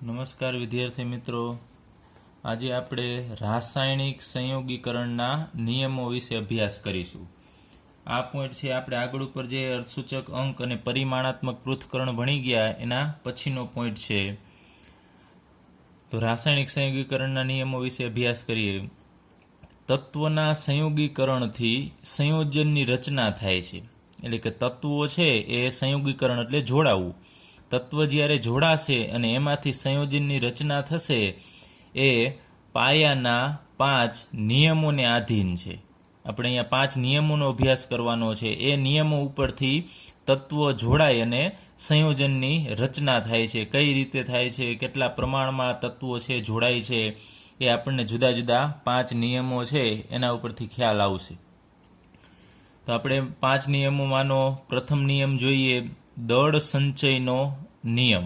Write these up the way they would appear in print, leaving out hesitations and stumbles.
નમસ્કાર વિદ્યાર્થી મિત્રો, આજે આપણે રાસાયણિક સંયોગીકરણના નિયમો વિશે અભ્યાસ કરીશું. આ પોઈન્ટ છે આપણે આગળ ઉપર જે અર્થસૂચક અંક અને પરિમાણાત્મક પૃથ્થકરણ ભણી ગયા એના પછીનો પોઈન્ટ છે. તો રાસાયણિક સંયોગીકરણના નિયમો વિશે અભ્યાસ કરીએ. તત્વના સંયોગીકરણથી સંયોજનની રચના થાય છે. એટલે કે તત્વો છે એ સંયોગીકરણ એટલે જોડાવું. તત્વ જ્યારે જોડાશે અને એમાંથી સંયોજનની રચના થશે એ પાયાના 5 નિયમોને આધીન છે. આપણે અહીંયા 5 નિયમોનો અભ્યાસ કરવાનો છે. એ નિયમો ઉપરથી તત્વો જોડાય અને સંયોજનની રચના થાય છે. કઈ રીતે થાય છે, કેટલા પ્રમાણમાં તત્વો છે જોડાય છે, એ આપણને જુદા જુદા 5 નિયમો છે એના ઉપરથી ખ્યાલ આવશે. તો આપણે 5 નિયમોમાંનો પ્રથમ નિયમ જોઈએ, દળ સંચયનો નિયમ.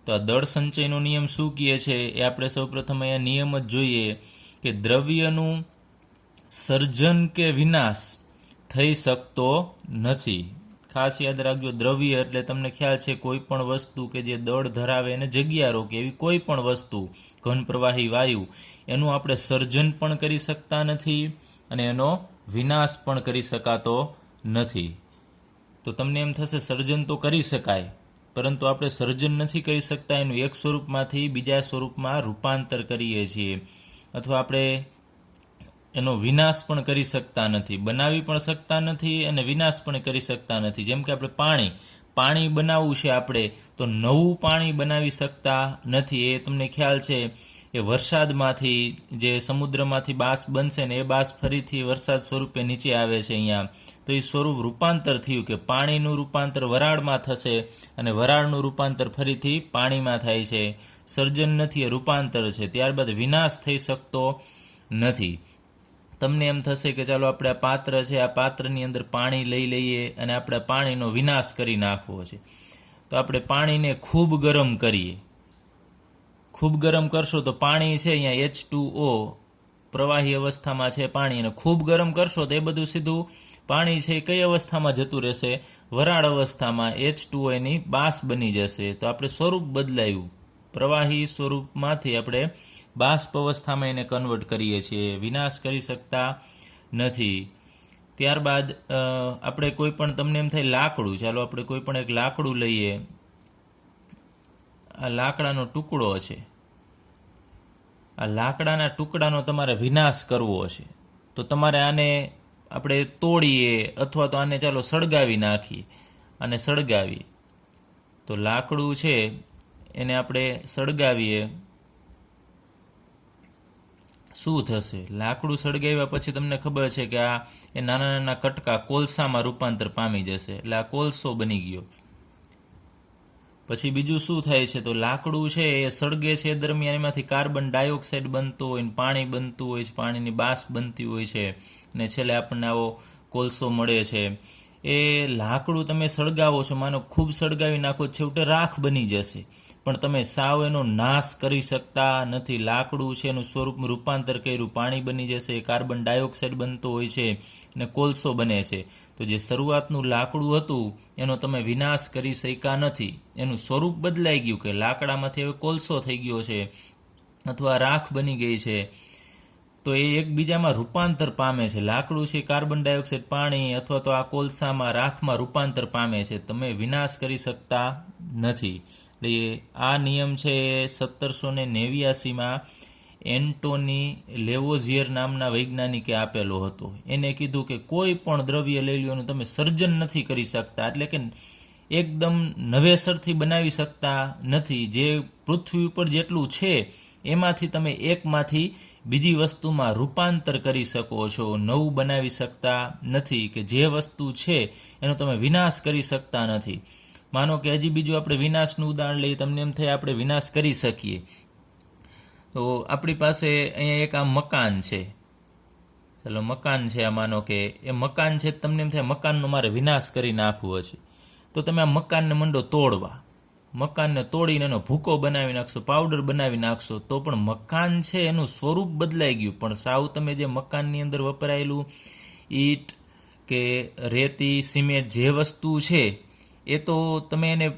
તો આ દળ સંચયનો નિયમ શું કહે છે એ આપણે સૌપ્રથમ અહીંયા નિયમ જ જોઈએ કે દ્રવ્યનું સર્જન કે વિનાશ થઈ શકતો નથી. ખાસ યાદ રાખજો, દ્રવ્ય એટલે તમને ખ્યાલ છે કોઈ પણ વસ્તુ કે જે દળ ધરાવે એને જગ્યા રોકે એવી કોઈ પણ વસ્તુ, ઘન પ્રવાહી વાયુ, એનું આપણે સર્જન પણ કરી શકતા નથી અને એનો વિનાશ પણ કરી શકાતો નથી. તો તમને એમ થશે સર્જન તો કરી શકાય, પરંતુ આપણે સર્જન નથી કરી શકતા, એનું એક સ્વરૂપમાંથી બીજા સ્વરૂપમાં રૂપાંતર કરીએ છીએ, અથવા આપણે એનો વિનાશ પણ કરી શકતા નથી, બનાવી પણ શકતા નથી અને વિનાશ પણ કરી શકતા નથી. જેમ કે આપણે પાણી બનાવવું છે આપણે, તો નવું પાણી બનાવી શકતા નથી. એ તમને ખ્યાલ છે એ વરસાદમાંથી જે સમુદ્રમાંથી બાષ્પ બનશે ને એ બાષ્પ ફરીથી વરસાદ સ્વરૂપે નીચે આવે છે અહીંયા. તો એ સ્વરૂપ રૂપાંતર થયું કે પાણીનું રૂપાંતર વરાળમાં થશે અને વરાળનું રૂપાંતર ફરીથી પાણીમાં થાય છે. સર્જન નથી, એ રૂપાંતર છે. ત્યારબાદ વિનાશ થઈ શકતો નથી. તમને એમ થશે કે ચાલો આપણે આ પાત્ર છે, આ પાત્રની અંદર પાણી લઈ લઈએ અને આપણે પાણીનો વિનાશ કરી નાખવો છે. તો આપણે પાણીને ખૂબ ગરમ કરીએ. ખૂબ ગરમ કરશો તો પાણી છે અહીંયા H2O પ્રવાહી અવસ્થામાં છે પાણી, અને ખૂબ ગરમ કરશો તો એ બધું સીધું પાણી છે કઈ અવસ્થામાં જતું રહેશે? વરાળ અવસ્થામાં. H2O એની બાષ્પ બની જશે. તો આપણે સ્વરૂપ બદલાયું, પ્રવાહી સ્વરૂપમાંથી આપણે બાષ્પ અવસ્થામાં એને કન્વર્ટ કરીએ છીએ. વિનાશ કરી શકતા નથી. ત્યારબાદ આપણે કોઈ પણ, તમને એમ થાય લાકડું, ચાલો આપણે કોઈ પણ એક લાકડું લઈએ. આ લાકડાનો ટુકડો છે, આ લાકડાના ટુકડાનો તમારે વિનાશ કરવો છે તો તમારે આને આપણે તોડીએ અથવા તો આને ચાલો સળગાવી નાખીએ. અને સળગાવીએ તો લાકડું છે એને આપણે સળગાવીએ, શું થશે? લાકડું સળગાવ્યા પછી તમને ખબર છે કે આ એ નાના નાના કટકા કોલસામાં રૂપાંતર પામી જશે, એટલે આ કોલસો બની ગયો. પછી બીજું શું થાય છે? તો લાકડું છે એ સળગે છે એ દરમિયાન એમાંથી કાર્બન ડાયોક્સાઇડ બનતો હોય, પાણી બનતું હોય છે, પાણીની બાષ્પ બનતી હોય છે, અને છેલ્લે આપણને આવો કોલસો મળે છે. એ લાકડું તમે સળગાવો છો, માનો ખૂબ સળગાવી નાખો, છેવટે રાખ બની જશે, પણ તમે સાવ એનો નાશ કરી શકતા નથી. લાકડું છે એનું સ્વરૂપ રૂપાંતર કર્યું, પાણી બની જશે, કાર્બન ડાયોક્સાઇડ બનતો હોય છે અને કોલસો બને છે. તો જે શરૂઆતનું લાકડું હતું એનો તમે વિનાશ કરી શક્યા નથી. એનું સ્વરૂપ બદલાઈ ગયું કે લાકડામાંથી હવે કોલસો થઈ ગયો છે અથવા રાખ બની ગઈ છે. તો એ એકબીજામાં રૂપાંતર પામે છે. લાકડું છે કાર્બન ડાયોક્સાઇડ, પાણી અથવા તો આ કોલસામાં, રાખમાં રૂપાંતર પામે છે. તમે વિનાશ કરી શકતા નથી. એટલે આ નિયમ છે 1789માં એન્ટોની લેવોઝિયર નામના વૈજ્ઞાનિકે આપેલો હતો. એને કીધું કે કોઈ પણ દ્રવ્ય લઈ લો એનું તમે સર્જન નથી કરી શકતા, એટલે કે એકદમ નવેસરથી બનાવી શકતા નથી. જે પૃથ્વી ઉપર જેટલું છે એમાંથી તમે એકમાંથી બીજી વસ્તુમાં રૂપાંતર કરી શકો છો, નવું બનાવી શકતા નથી. કે જે વસ્તુ છે એનો તમે વિનાશ કરી શકતા નથી. માનો કે હજી બીજું આપણે વિનાશનું ઉદાહરણ લઈએ, તમને એમ થાય આપણે વિનાશ કરી શકીએ. તો આપણી પાસે અહીંયા એક આ મકાન છે, ચાલો મકાન છે આ, માનો કે એ મકાન છે, તમને એમ થાય મકાનનો મારે વિનાશ કરી નાખવો છે. તો તમે આ મકાનને મંડો તોડવા, મકાનને તોડીને એનો ભૂકો બનાવી નાખશો, પાવડર બનાવી નાખશો, તો પણ મકાન છે એનું સ્વરૂપ બદલાઈ ગયું. પણ સાવ તમે જે મકાનની અંદર વપરાયેલું ઈંટ કે રેતી, સિમેન્ટ જે વસ્તુ છે એ તો તમે એને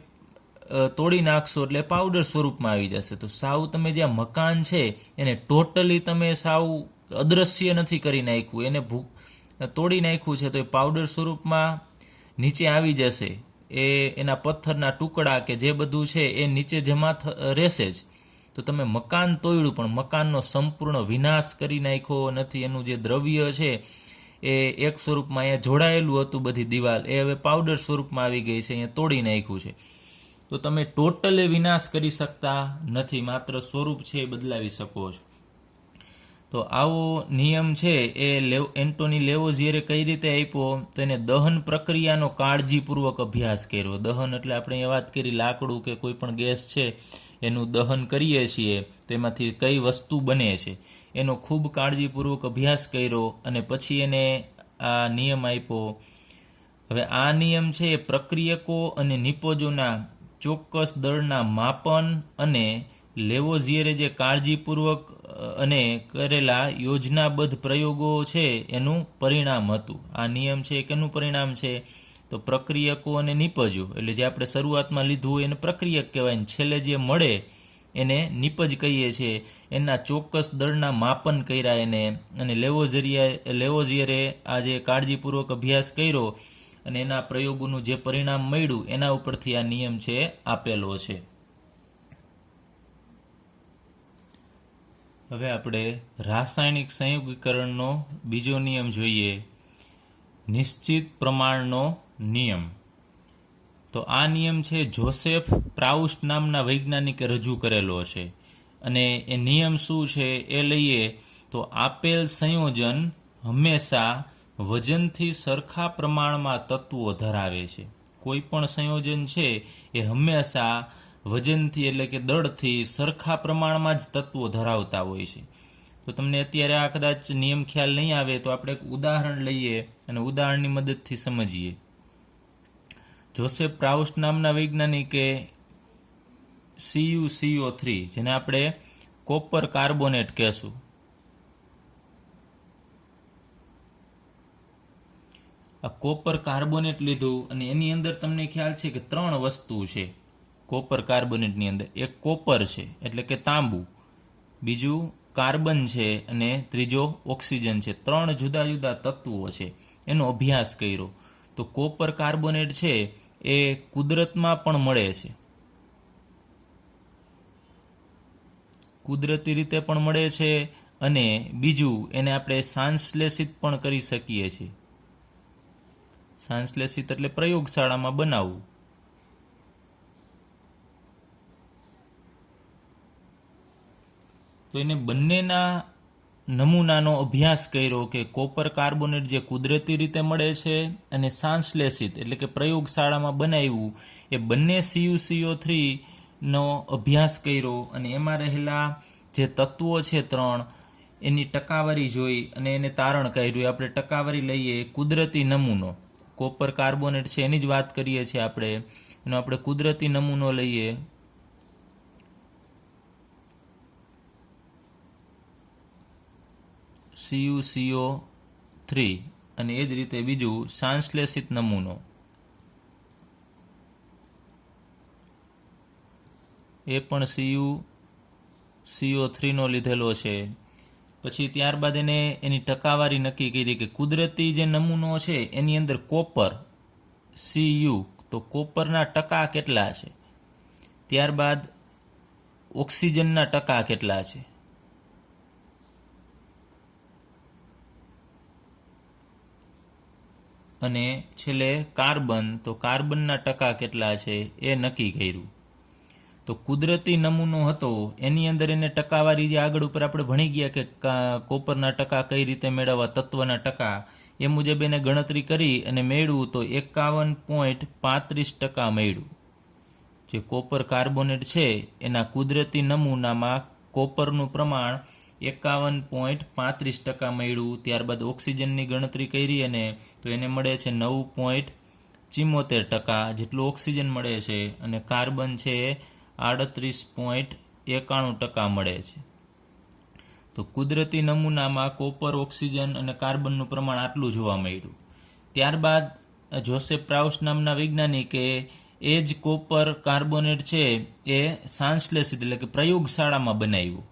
તોડી નાખશો એટલે પાવડર સ્વરૂપમાં આવી જશે. તો સાવ તમે જે મકાન છે એને ટોટલી તમે સાવ અદ્રશ્ય નથી કરી નાખ્યું, એને તોડી નાખ્યું છે, તો એ પાવડર સ્વરૂપમાં નીચે આવી જશે. એના પથ્થરના ટુકડા કે જે બધું છે એ નીચે જમા રહેશે જ. તો તમે મકાન તોડ્યું પણ મકાનનો સંપૂર્ણ વિનાશ કરી નાખ્યો નથી. એનું જે દ્રવ્ય છે એ એક સ્વરૂપમાં અહીંયા જોડાયેલું હતું, બધી દિવાલ એ હવે પાવડર સ્વરૂપમાં આવી ગઈ છે, અહીંયા તોડી નાખ્યું છે. તો તમે ટોટલી વિનાશ કરી શકતા નથી, માત્ર સ્વરૂપ છે એ બદલાવી શકો છો. તો આવો નિયમ છે એ એન્ટોની લેવોઝિયરે કઈ રીતે આપ્યો? તો એને દહન પ્રક્રિયાનો કાળજીપૂર્વક અભ્યાસ કર્યો. દહન એટલે આપણે અહીંયા વાત કરી લાકડું કે કોઈ પણ ગેસ છે એનું દહન કરીએ છીએ, તેમાંથી કઈ વસ્તુ બને છે એનો ખૂબ કાળજીપૂર્વક અભ્યાસ કર્યો અને પછી એને આ નિયમ આપ્યો. હવે આ નિયમ છે એ પ્રક્રિયકો અને નિપજોના ચોક્કસ દળના માપન અને લેવોઝિયરે જે કાળજીપૂર્વક અને કરેલા યોજનાબદ્ધ પ્રયોગો છે એનું પરિણામ હતું. આ નિયમ છે કેનું પરિણામ છે? તો પ્રક્રિયકો અને નિપજો, એટલે જે આપણે શરૂઆતમાં લીધું હોય એને પ્રક્રિયક કહેવાય, છેલ્લે જે મળે એને નિપજ કહીએ છીએ. એના ચોક્કસ દળના માપન કર્યા એને, અને લેવોઝિયરે આ જે કાળજીપૂર્વક અભ્યાસ કર્યો અને એના પ્રયોગોનું જે પરિણામ મળ્યું એના ઉપરથી આ નિયમ છે આપેલો છે. હવે આપણે રાસાયણિક સંયોગીકરણનો બીજો નિયમ જોઈએ, નિશ્ચિત પ્રમાણનો નિયમ. તો આ નિયમ છે જોસેફ પ્રાઉસ્ટ નામના વૈજ્ઞાનિકે રજૂ કરેલો છે. અને એ નિયમ શું છે એ લઈએ તો આપેલ સંયોજન હંમેશા વજનથી સરખા પ્રમાણમાં તત્વો ધરાવે છે. કોઈ પણ સંયોજન છે એ હંમેશા વજનથી એટલે કે દળથી સરખા પ્રમાણમાં જ તત્વો ધરાવતા હોય છે. તો તમને અત્યારે આ કદાચ નિયમ ખ્યાલ નહીં આવે તો આપણે એક ઉદાહરણ લઈએ અને ઉદાહરણની મદદથી સમજીએ. જોસેફ પ્રાઉસ્ટ નામના વૈજ્ઞાનિકે CuCO3, જેને આપણે કોપર કાર્બોનેટ કહેશું, આ કોપર કાર્બોનેટ લીધું અને એની અંદર તમને ખ્યાલ છે કે 3 વસ્તુ છે કોપર કાર્બોનેટની અંદર. એક કોપર છે એટલે કે તાંબુ, બીજું કાર્બન છે અને ત્રીજો ઓક્સિજન છે. 3 જુદા જુદા તત્વો છે, એનો અભ્યાસ કર્યો. તો કોપર કાર્બોનેટ છે એ કુદરતમાં પણ મળે છે, કુદરતી રીતે પણ મળે છે, અને બીજું એને આપણે સંશ્લેષિત પણ કરી શકીએ છીએ. સંશ્લેષિત એટલે પ્રયોગશાળામાં બનાવવું. તો એને બંનેના નમૂનાનો અભ્યાસ કર્યો કે કોપર કાર્બોનેટ જે કુદરતી રીતે મળે છે અને સંશ્લેષિત એટલે કે પ્રયોગશાળામાં બનાવ્યું, એ બંને CuCO3 નો અભ્યાસ કર્યો અને એમાં રહેલા જે તત્વો છે 3 એની ટકાવારી જોઈ અને એને તારણ કાઢ્યું. આપણે ટકાવારી લઈએ, કુદરતી નમૂનો કોપર કાર્બોનેટ છે એની જ વાત કરીએ છીએ આપણે, એનો આપણે કુદરતી નમૂનો લઈએ. CuCO3 અને એ જ રીતે બીજું સંશ્લેષિત નમૂનો, એ પણ CuCO3 નો લીધેલો છે. પછી ત્યારબાદ એની ટકાવારી નક્કી કરી કે કુદરતી જે નમૂનો છે એની અંદર કોપર Cu, તો કોપરના ટકા કેટલા છે, ત્યારબાદ ઓક્સિજનના ટકા કેટલા છે, અને છેલ્લે કાર્બન, તો કાર્બનના ટકા કેટલા છે એ નક્કી કર્યું. તો કુદરતી નમૂનો હતો એની અંદર એને ટકાવારી જે આગળ ઉપર આપણે ભણી ગયા કે કોપરના ટકા કઈ રીતે મેળવવા, તત્વના ટકા, એ મુજબ એને ગણતરી કરી અને મેળવ્યું તો 51.35% મળ્યું. જે કોપર કાર્બોનેટ છે એના કુદરતી નમૂનામાં કોપરનું પ્રમાણ 51.35% મળ્યું. ત્યારબાદ ઓક્સિજનની ગણતરી કરી અને તો એને મળે છે 9.74% જેટલું ઓક્સિજન મળે છે, અને કાર્બન છે 38.91% મળે છે. તો કુદરતી નમૂનામાં કોપર, ઓક્સિજન અને કાર્બનનું પ્રમાણ આટલું જોવા મળ્યું. ત્યારબાદ જોસેફ પ્રાઉસ્ટ નામના વૈજ્ઞાનિકે એ જ કોપર કાર્બોનેટ છે એ સાંશ્લેષિત એટલે કે પ્રયોગશાળામાં બનાવ્યું,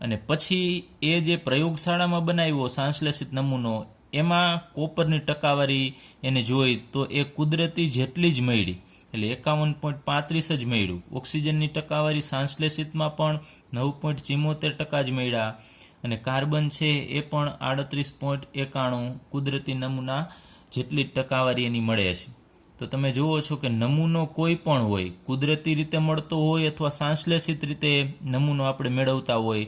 અને પછી એ જે પ્રયોગશાળામાં બનાવ્યો સંશ્લેષિત નમૂનો, એમાં કોપરની ટકાવારી એને જોઈ તો એ કુદરતી જેટલી જ મળી, એટલે 51.35 જ મળ્યું. ઓક્સિજનની ટકાવારી સંશ્લેષિતમાં પણ 9.74% જ મળ્યા, અને કાર્બન છે એ પણ 38.91 કુદરતી નમૂના જેટલી ટકાવારી એની મળે છે. તો તમે જુઓ છો કે નમૂનો કોઈ પણ હોય, કુદરતી રીતે મળતો હોય અથવા સંશ્લેષિત રીતે નમૂનો આપણે મેળવતા હોય,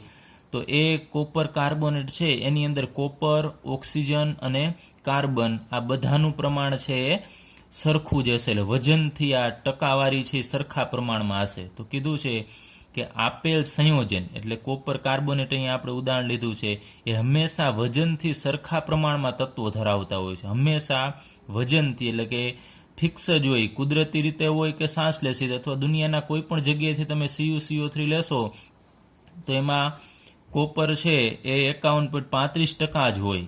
તો એ કોપર કાર્બોનેટ છે એની અંદર કોપર, ઓક્સિજન અને કાર્બન આ બધાનું પ્રમાણ છે એ સરખું જ હશે, એટલે વજનથી આ ટકાવારી છે સરખા પ્રમાણમાં હશે. તો કીધું છે કે આપેલ સંયોજન એટલે કોપર કાર્બોનેટ, અહીંયા આપણે ઉદાહરણ લીધું છે, એ હંમેશા વજનથી સરખા પ્રમાણમાં તત્વો ધરાવતા હોય છે. હંમેશા વજનથી એટલે કે ફિક્સ જ હોય, કુદરતી રીતે હોય કે સંશ્લેષિત, અથવા દુનિયાના કોઈ પણ જગ્યાએથી તમે CuCO3 લેશો તો એમાં કોપર છે એ 51.35% જ હોય,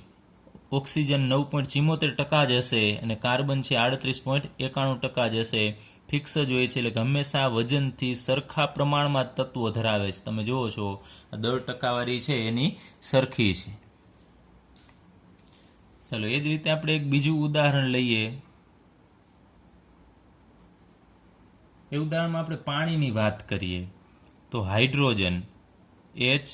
ઓક્સિજન 9.74% જ હશે, અને કાર્બન છે 38.91% જ હશે. ફિક્સ જ હોય છે, એટલે કે હંમેશા વજનથી સરખા પ્રમાણમાં તત્વો ધરાવે છે. તમે જુઓ છો દર ટકાવારી છે એની સરખી છે. ચાલો એ જ રીતે આપણે એક બીજું ઉદાહરણ લઈએ. એ ઉદાહરણમાં આપણે પાણીની વાત કરીએ તો હાઇડ્રોજન H,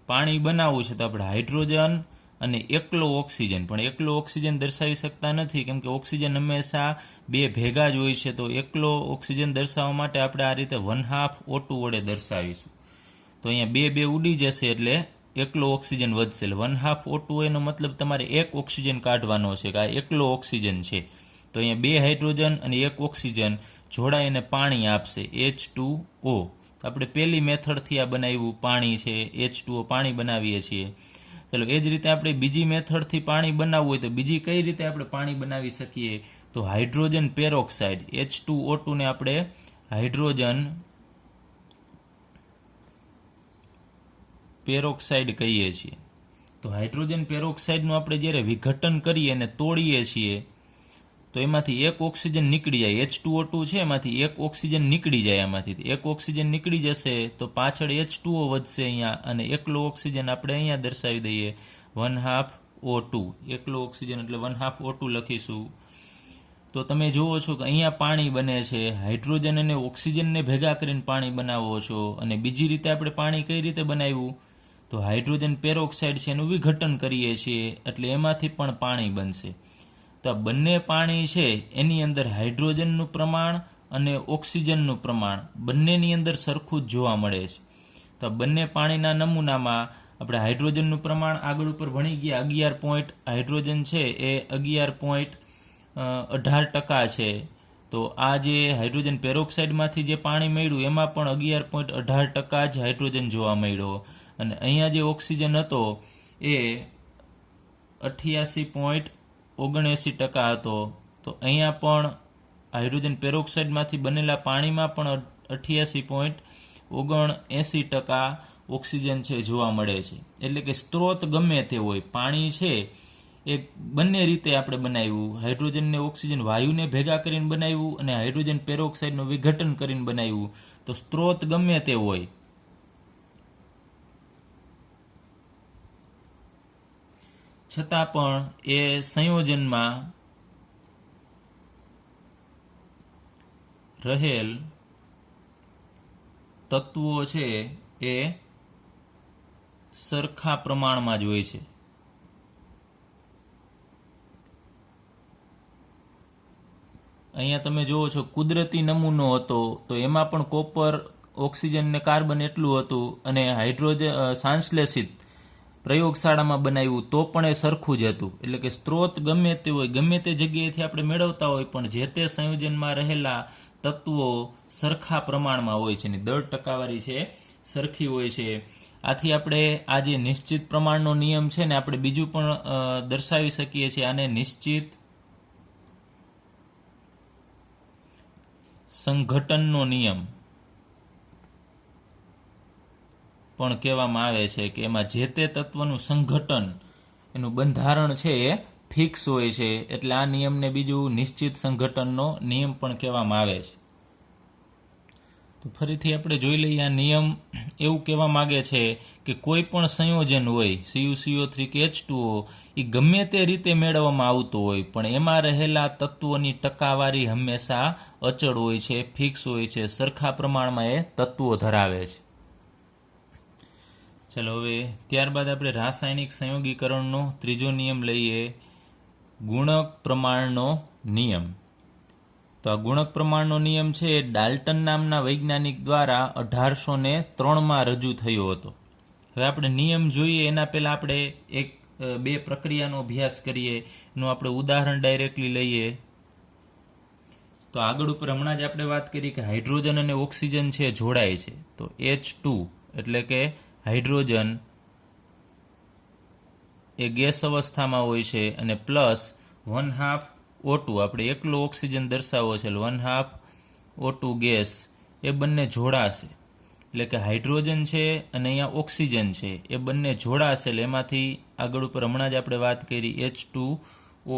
પાણી બનાવવું છે તો આપણે હાઇડ્રોજન અને એકલો ઓક્સિજન, પણ એકલો ઓક્સિજન દર્શાવી શકતા નથી કેમ કે ઓક્સિજન હંમેશા બે ભેગા જ હોય છે. તો એકલો ઓક્સિજન દર્શાવવા માટે આપણે આ રીતે 1/2 O2 વડે દર્શાવીશું. તો અહીંયા બે ઉડી જશે એટલે એકલો ઓક્સિજન વધશે, એટલે 1/2 O2 એનો મતલબ તમારે એક ઓક્સિજન કાઢવાનો છે કે આ એકલો ઓક્સિજન છે. તો અહીંયા 2 હાઇડ્રોજન અને 1 ઓક્સિજન જોડાઈને પાણી આપશે H2O. આપણે પહેલી મેથડથી આ બનાવ્યું પાણી છે, H2O પાણી બનાવીએ છીએ. ચલો એ જ રીતે આપણે બીજી મેથડથી પાણી બનાવવું હોય તો બીજી કઈ રીતે આપણે પાણી બનાવી શકીએ? તો હાઇડ્રોજન પેરોક્સાઇડ H2O2 ને આપણે હાઇડ્રોજન પેરોક્સાઇડ કહીએ છીએ. તો હાઇડ્રોજન પેરોક્સાઇડનું આપણે જ્યારે વિઘટન કરીએ અને તોડીએ છીએ તો એમાંથી એક ઓક્સિજન નીકળી જાય, H2O2 છે એમાંથી એક ઓક્સિજન નીકળી જાય, એમાંથી એક ઓક્સિજન નીકળી જશે તો પાછળ H2O વધશે અહીંયા, અને એકલો ઓક્સિજન આપણે અહીંયા દર્શાવી દઈએ 1/2 O2. એકલો ઓક્સિજન એટલે 1/2 O2 લખીશું. તો તમે જુઓ છો કે અહીંયા પાણી બને છે, હાઇડ્રોજન અને ઓક્સિજનને ભેગા કરીને પાણી બનાવો છો. અને બીજી રીતે આપણે પાણી કઈ રીતે બનાવ્યું? તો હાઇડ્રોજન પેરોક્સાઇડ છે એનું વિઘટન કરીએ છીએ એટલે એમાંથી પણ પાણી બનશે. તો આ બંને પાણી છે એની અંદર હાઇડ્રોજનનું પ્રમાણ અને ઓક્સિજનનું પ્રમાણ બંનેની અંદર સરખું જ જોવા મળે છે. તો બંને પાણીના નમૂનામાં આપણે હાઇડ્રોજનનું પ્રમાણ આગળ ઉપર ભણી ગયા, 11 હાઇડ્રોજન છે એ 11.18% છે. તો આ જે હાઇડ્રોજન પેરોક્સાઇડમાંથી જે પાણી મળ્યું એમાં પણ 11.18% જ હાઇડ્રોજન જોવા મળ્યો, અને અહીંયા જે ઓક્સિજન હતો એ 88.79% હતો. તો અહીંયા પણ હાઇડ્રોજન પેરોક્સાઇડમાંથી બનેલા પાણીમાં પણ 88.79% ઓક્સિજન છે જોવા મળે છે. એટલે કે સ્ત્રોત ગમે તે હોય, પાણી છે એ બંને રીતે આપણે બનાવ્યું, હાઇડ્રોજન ને ઓક્સિજન વાયુને ભેગા કરીને બનાવ્યું અને હાઇડ્રોજન પેરોક્સાઇડનું વિઘટન કરીને બનાવ્યું. તો સ્ત્રોત ગમે તે હોય, છતાં પણ એ સંયોજનમાં રહેલ તત્વો છે એ સરખા પ્રમાણમાં જ હોય છે. અહીંયા તમે જુઓ છો કુદરતી નમૂનો હતો તો એમાં પણ કોપર, ઓક્સિજન ને કાર્બન એટલું હતું, અને હાઇડ્રોજન સંશ્લેષિત પ્રયોગશાળામાં બનાવ્યું તો પણ એ સરખું જ હતું. એટલે કે સ્ત્રોત ગમે તે હોય, ગમે તે જગ્યાએથી આપણે મેળવતા હોય, પણ જે તે સંયોજનમાં રહેલા તત્વો સરખા પ્રમાણમાં હોય છે, અને દર ટકાવારી છે સરખી હોય છે. આથી આપણે આ જે નિશ્ચિત પ્રમાણનો નિયમ છે ને આપણે બીજું પણ દર્શાવી શકીએ છીએ. આને નિશ્ચિત સંઘટનનો નિયમ પણ કહેવામાં આવે છે, કે એમાં જે તે તત્વનું સંઘટન, એનું બંધારણ છે એ ફિક્સ હોય છે, એટલે આ નિયમને બીજું નિશ્ચિત સંઘટનનો નિયમ પણ કહેવામાં આવે છે. તો ફરીથી આપણે જોઈ લઈએ. આ નિયમ એવું કહેવા માગે છે કે કોઈ પણ સંયોજન હોય CuCO3 કે H2O એ ગમે તે રીતે મેળવવામાં આવતું હોય પણ એમાં રહેલા તત્વોની ટકાવારી હંમેશા અચળ હોય છે, ફિક્સ હોય છે, સરખા પ્રમાણમાં એ તત્વો ધરાવે છે. ચલો હવે ત્યારબાદ આપણે રાસાયણિક સંયોગીકરણનો ત્રીજો નિયમ લઈએ, ગુણક પ્રમાણનો નિયમ. તો આ ગુણક પ્રમાણનો નિયમ છે એ ડાલ્ટન નામના વૈજ્ઞાનિક દ્વારા 1803માં રજૂ થયો હતો. હવે આપણે નિયમ જોઈએ એના પહેલાં આપણે બે પ્રક્રિયાનો અભ્યાસ કરીએ. એનું આપણે ઉદાહરણ ડાયરેક્ટલી લઈએ. તો આગળ ઉપર હમણાં જ આપણે વાત કરી કે હાઇડ્રોજન અને ઓક્સિજન છે જોડાય છે. તો H2 એટલે કે હાઇડ્રોજન એ ગેસ અવસ્થામાં હોય છે અને પ્લસ 1/2 O2 આપણે એકલો ઓક્સિજન દર્શાવવો છે 1/2 O2 ગેસ એ બંને જોડાશે. એટલે કે હાઇડ્રોજન છે અને અહીંયા ઓક્સિજન છે એ બંને જોડાશે એટલે એમાંથી આગળ ઉપર હમણાં જ આપણે વાત કરી H2O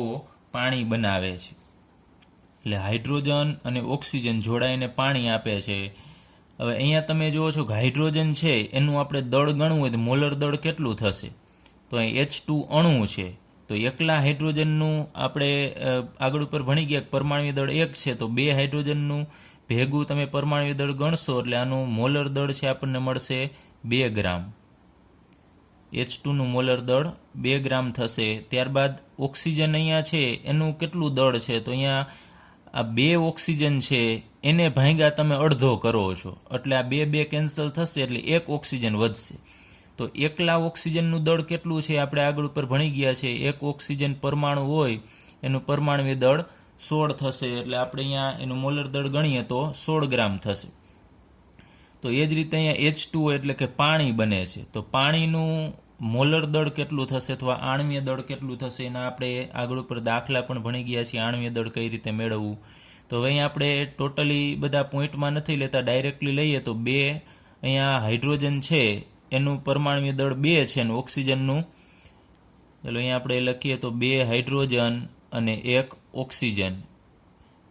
પાણી બનાવે છે. એટલે હાઇડ્રોજન અને ઓક્સિજન જોડાઈને પાણી આપે છે. હવે અહીંયા તમે જુઓ છો કે હાઇડ્રોજન છે એનું આપણે દળ ગણવું હોય તો મોલર દળ કેટલું થશે? તો અહીં H2 અણુ છે તો એકલા હાઇડ્રોજનનું આપણે આગળ ઉપર ભણી ગયા પરમાણ્વીય દળ 1 છે તો 2 હાઇડ્રોજનનું ભેગું તમે પરમાણ્વીય દળ ગણશો એટલે આનું મોલર દળ છે આપણને મળશે 2 ગ્રામ. H2નું મોલર દળ 2 ગ્રામ થશે. ત્યારબાદ ઓક્સિજન અહીંયા છે એનું કેટલું દળ છે? તો અહીંયા આ 2 ઓક્સિજન છે એને ભાગ્યા તમે અડધો કરો છો એટલે આ 2 કેન્સલ થશે એટલે 1 ઓક્સિજન વધશે. તો એકલા ઓક્સિજનનું દળ કેટલું છે આપણે આગળ ઉપર ભણી ગયા છે. 1 ઓક્સિજન પરમાણુ હોય એનું પરમાણુય દળ 16 થશે એટલે આપણે અહીંયા એનું મોલર દળ ગણીએ તો 16 ગ્રામ થશે. તો એ જ રીતે અહીંયા H2O એટલે કે પાણી બને છે તો પાણીનું મોલર દળ કેટલું થશે અથવા આણ્વીય દળ કેટલું થશે એના આપણે આગળ ઉપર દાખલા પણ ભણી ગયા છીએ આણ્વીય દળ કઈ રીતે મેળવવું. તો હવે અહીંયા આપણે ટોટલી બધા પોઈન્ટમાં નથી લેતા, ડાયરેક્ટલી લઈએ તો 2 અહીંયા હાઇડ્રોજન છે એનું પરમાણ્વીય દળ 2 છે અને ઓક્સિજનનું ચાલો અહીંયા આપણે લખીએ તો 2 હાઇડ્રોજન અને 1 ઓક્સિજન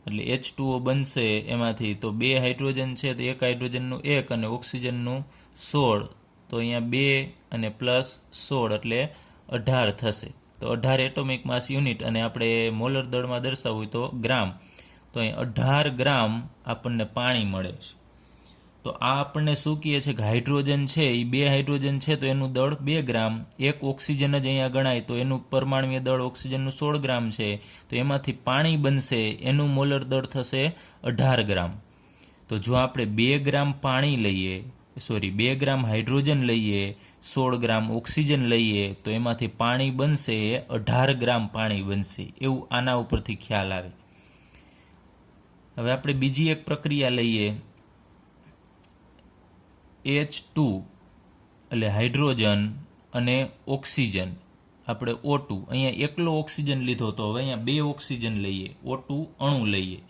એટલે H2O બનશે એમાંથી. તો 2 હાઇડ્રોજન છે તો 1 હાઇડ્રોજનનું 1 અને ઓક્સિજનનું 16 તો અહીંયા 2 અને પ્લસ 16 એટલે 18 થશે. તો 18 એટોમિક માસ યુનિટ અને આપણે મોલર દળમાં દર્શાવવું તો ગ્રામ. તો અહીં 18 ગ્રામ આપણને પાણી મળે છે. તો આ આપણને શું કહે છે કે હાઇડ્રોજન છે એ 2 હાઇડ્રોજન છે તો એનું દળ 2 ગ્રામ, 1 ઓક્સિજન જ અહીંયા ગણાય તો એનું પરમાણ્વીય દળ ઓક્સિજનનું 16 ગ્રામ છે તો એમાંથી પાણી બનશે એનું મોલર દળ થશે 18 ગ્રામ. તો જો આપણે 2 ગ્રામ પાણી લઈએ 2 ગ્રામ હાઇડ્રોજન લઈએ 16 ગ્રામ ઓક્સિજન લઈએ તો એમાંથી પાણી બનશે 18 ગ્રામ પાણી બનશે એવું આના ઉપરથી ખ્યાલ આવે. હવે આપણે બીજી એક પ્રક્રિયા લઈએ H2 એટલે હાઇડ્રોજન અને ઓક્સિજન આપણે O2 અહીંયા એકલો ઓક્સિજન લીધો તો હવે અહીંયા 2 ઓક્સિજન લઈએ O2 અણુ લઈએ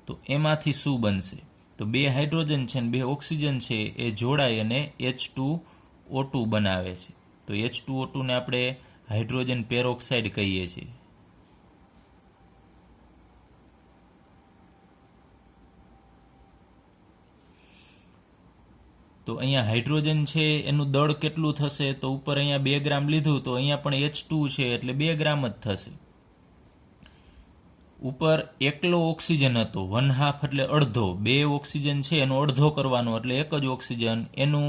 તો એમાંથી શું બનશે? તો 2 હાઇડ્રોજન છે અને 2 ઓક્સિજન છે એ જોડાય અને H2O2 બનાવે છે. તો H2O2 ને આપણે હાઇડ્રોજન પેરોક્સાઇડ કહીએ છીએ. તો અહીંયા હાઇડ્રોજન છે એનું દળ કેટલું થશે? તો ઉપર અહીંયા 2 ગ્રામ લીધું તો અહીંયા પણ H2 છે એટલે 2 ગ્રામ જ થશે. ઉપર એકલો ઓક્સિજન હતો 1/2 એટલે અડધો, 2 ઓક્સિજન છે એનો અડધો કરવાનો એટલે 1 જ ઓક્સિજન એનું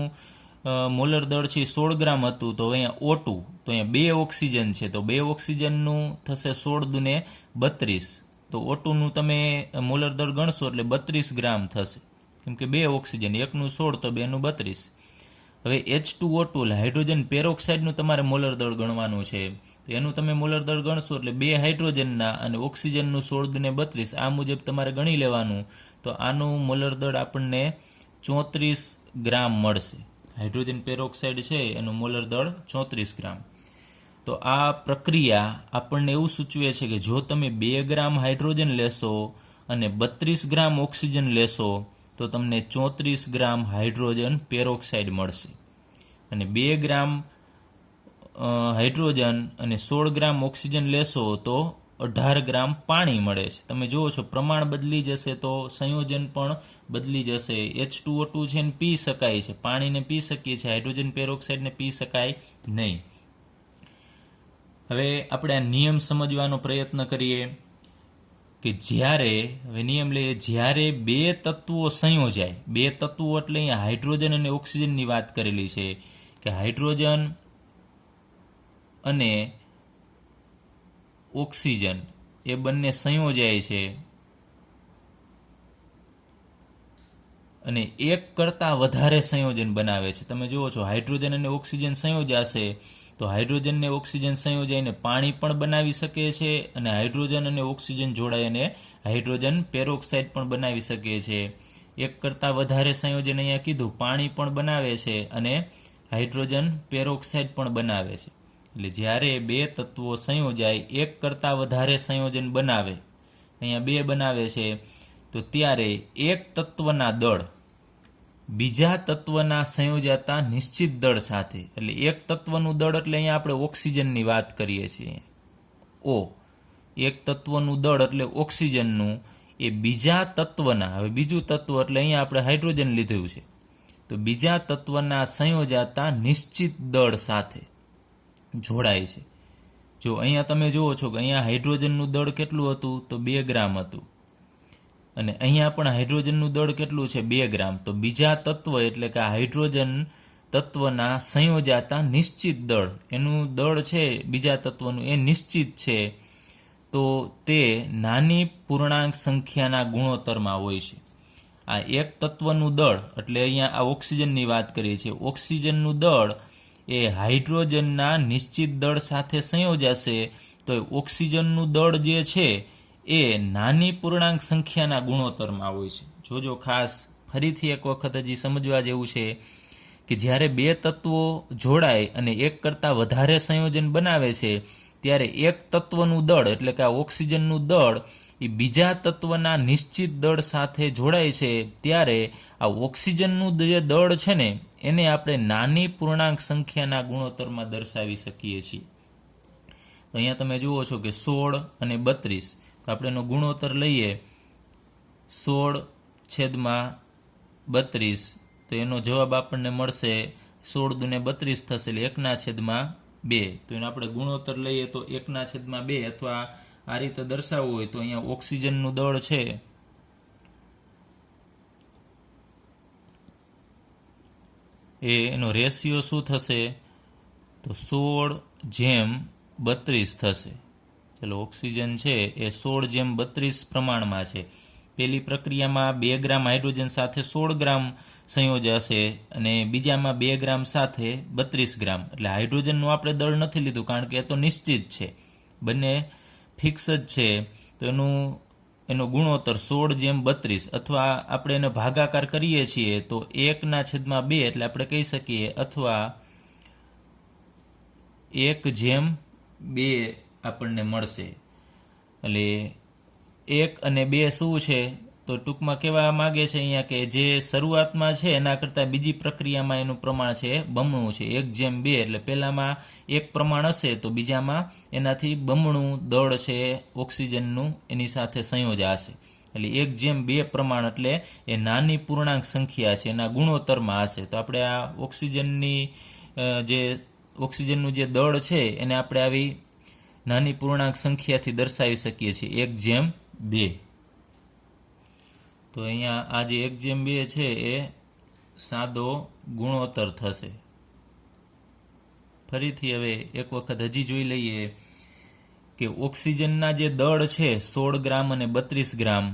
મોલર દળ છે 16 ગ્રામ હતું તો અહીંયા O2 તો અહીંયા 2 ઓક્સિજન છે તો 2 ઓક્સિજનનું થશે 16 દુને 32 તો O2નું તમે મોલર દળ ગણશો એટલે 32 ગ્રામ થશે કેમ કે 2 ઓક્સિજન એકનું 16 તો 2નું 32. હવે H2O2 એટલે હાઇડ્રોજન પેરોક્સાઇડનું તમારે મોલર દળ ગણવાનું છે તો એનું તમે મોલર દળ ગણશો એટલે 2 હાઇડ્રોજનના અને ઓક્સિજનનું 16 દુને 32 આ મુજબ તમારે ગણી લેવાનું તો આનું મોલર દળ આપણને 34 ગ્રામ મળશે. હાઇડ્રોજન પેરોક્સાઇડ છે એનું મોલર દળ 34 ગ્રામ. તો આ પ્રક્રિયા આપણને એવું સૂચવે છે કે જો તમે 2 ગ્રામ હાઇડ્રોજન લેશો અને 32 ગ્રામ ઓક્સિજન લેશો તો તમને 34 ગ્રામ હાઇડ્રોજન પેરોક્સાઇડ મળશે અને 2 ગ્રામ હાઇડ્રોજન અને 16 ગ્રામ ઓક્સિજન લેશો તો 18 ગ્રામ પાણી મળે છે. તમે જુઓ છો પ્રમાણ બદલી જશે તો સંયોજન પણ બદલી જશે. H2O2 છે ને પી શકાય છે, પાણીને પી શકીએ છીએ, હાઇડ્રોજન પેરોક્સાઇડને પી શકાય નહીં. હવે આપણે આ નિયમ સમજવાનો પ્રયત્ન કરીએ કે જ્યારે, હવે નિયમ લઈએ, જ્યારે બે તત્વો સંયોજાય, બે તત્વો એટલે અહીંયા હાઇડ્રોજન અને ઓક્સિજનની વાત કરેલી છે કે હાઇડ્રોજન અને ઓક્સિજન એ બંને સંયોજાય છે અને એક કરતાં વધારે સંયોજન બનાવે છે. તમે જુઓ છો હાઇડ્રોજન અને ઓક્સિજન સંયોજાશે તો હાઇડ્રોજન ને ઓક્સિજન સંયોજાઈને પાણી પણ બનાવી શકે છે અને હાઇડ્રોજન અને ઓક્સિજન જોડાઈને હાઇડ્રોજન પેરોક્સાઇડ પણ બનાવી શકે છે. એક કરતાં વધારે સંયોજન અહીંયા કીધું, પાણી પણ બનાવે છે અને હાઇડ્રોજન પેરોક્સાઇડ પણ બનાવે છે. એટલે જ્યારે બે તત્વો સંયોજાય, એક કરતાં વધારે સંયોજન બનાવે, અહીંયા બે બનાવે છે, તો ત્યારે એક તત્વના દળ બીજા તત્વના સંયોજાતા નિશ્ચિત દળ સાથે, એટલે એક તત્વનું દળ એટલે અહીંયા આપણે ઓક્સિજનની વાત કરીએ છીએ, O, એક તત્વનું દળ એટલે ઓક્સિજનનું એ બીજા તત્વના, હવે બીજું તત્વ એટલે અહીંયા આપણે હાઇડ્રોજન લીધું છે, તો બીજા તત્વના સંયોજાતા નિશ્ચિત દળ સાથે જોડાય છે. જો અહીંયા તમે જુઓ છો કે અહીંયા હાઇડ્રોજનનું દળ કેટલું હતું, તો 2 ગ્રામ હતું, અને અહીંયા પણ હાઇડ્રોજનનું દળ કેટલું છે, 2 ગ્રામ. તો બીજા તત્વ એટલે કે હાઇડ્રોજન તત્વના સંયોજાતા નિશ્ચિત દળ, એનું દળ છે બીજા તત્વનું એ નિશ્ચિત છે, તો તે નાની પૂર્ણાંક સંખ્યાના ગુણોત્તરમાં હોય છે. આ એક તત્વનું દળ એટલે અહીંયા આ ઓક્સિજનની વાત કરીએ છીએ, ઓક્સિજનનું દળ એ હાઇડ્રોજનના નિશ્ચિત દળ સાથે સંયોજાશે તો ઓક્સિજનનું દળ જે છે એ નાની પૂર્ણાંક સંખ્યાના ગુણોત્તરમાં હોય છે. જોજો ખાસ ફરીથી એક વખત હજી સમજવા જેવું છે કે જ્યારે બે તત્વો જોડાય અને એક કરતાં વધારે સંયોજન બનાવે છે ત્યારે એક તત્વનું દળ એટલે કે આ ઓક્સિજનનું દળ એ બીજા તત્વના નિશ્ચિત દળ સાથે જોડાય છે, ત્યારે આ ઓક્સિજનનું જે દળ છે ને એને આપણે નાની પૂર્ણાંક સંખ્યાના ગુણોત્તરમાં દર્શાવી શકીએ છીએ. તો અહીંયા તમે જુઓ છો કે 16 અને 32, તો આપણે એનો ગુણોત્તર લઈએ 16/32, તો એનો જવાબ આપણને મળશે 16 દુને 32 થશે એટલે 1/2. તો એનો આપણે ગુણોત્તર લઈએ તો 1/2, અથવા આ રીતે દર્શાવવું હોય તો અહીંયા ઓક્સિજનનું દળ છે એનો રેશિયો શું થશે, તો 16/32 થશે. ચલો, ઓક્સિજન છે એ 16/32 પ્રમાણમાં છે. પહેલી પ્રક્રિયામાં 2 ગ્રામ હાઇડ્રોજન સાથે 16 ગ્રામ સંયોજાશે અને બીજામાં 2 ગ્રામ સાથે 32 ગ્રામ. એટલે હાઇડ્રોજનનું આપણે દળ નથી લીધું કારણ કે એ તો નિશ્ચિત છે, બંને ફિક્સ જ છે. તો એનો ગુણોત્તર 16/32, અથવા આપણે એને ભાગાકાર કરીએ છીએ તો 1/2 એટલે આપણે કહી શકીએ, અથવા 1/2 આપણને મળશે. એટલે 1 અને 2 શું છે, તો ટૂંકમાં કહેવા માગે છે અહીંયા કે જે શરૂઆતમાં છે એના કરતાં બીજી પ્રક્રિયામાં એનું પ્રમાણ છે બમણું છે, 1/2. એટલે પહેલામાં 1 પ્રમાણ હશે તો બીજામાં એનાથી બમણું દળ છે ઓક્સિજનનું એની સાથે સંયોજાશે. એટલે 1/2 પ્રમાણ એટલે એ નાની પૂર્ણાંક સંખ્યા છે, એના ગુણોત્તરમાં હશે. તો આપણે આ ઓક્સિજનનું જે દળ છે એને આપણે આવી નાની પૂર્ણાંક સંખ્યાથી દર્શાવી શકીએ છીએ, 1/2. તો અહીંયા આ જે 1/2 છે એ સાદો ગુણોત્તર થશે. ફરીથી હવે એક વખત હજી જોઈ લઈએ કે ઓક્સિજનના જે દળ છે 16 ગ્રામ અને 32 ગ્રામ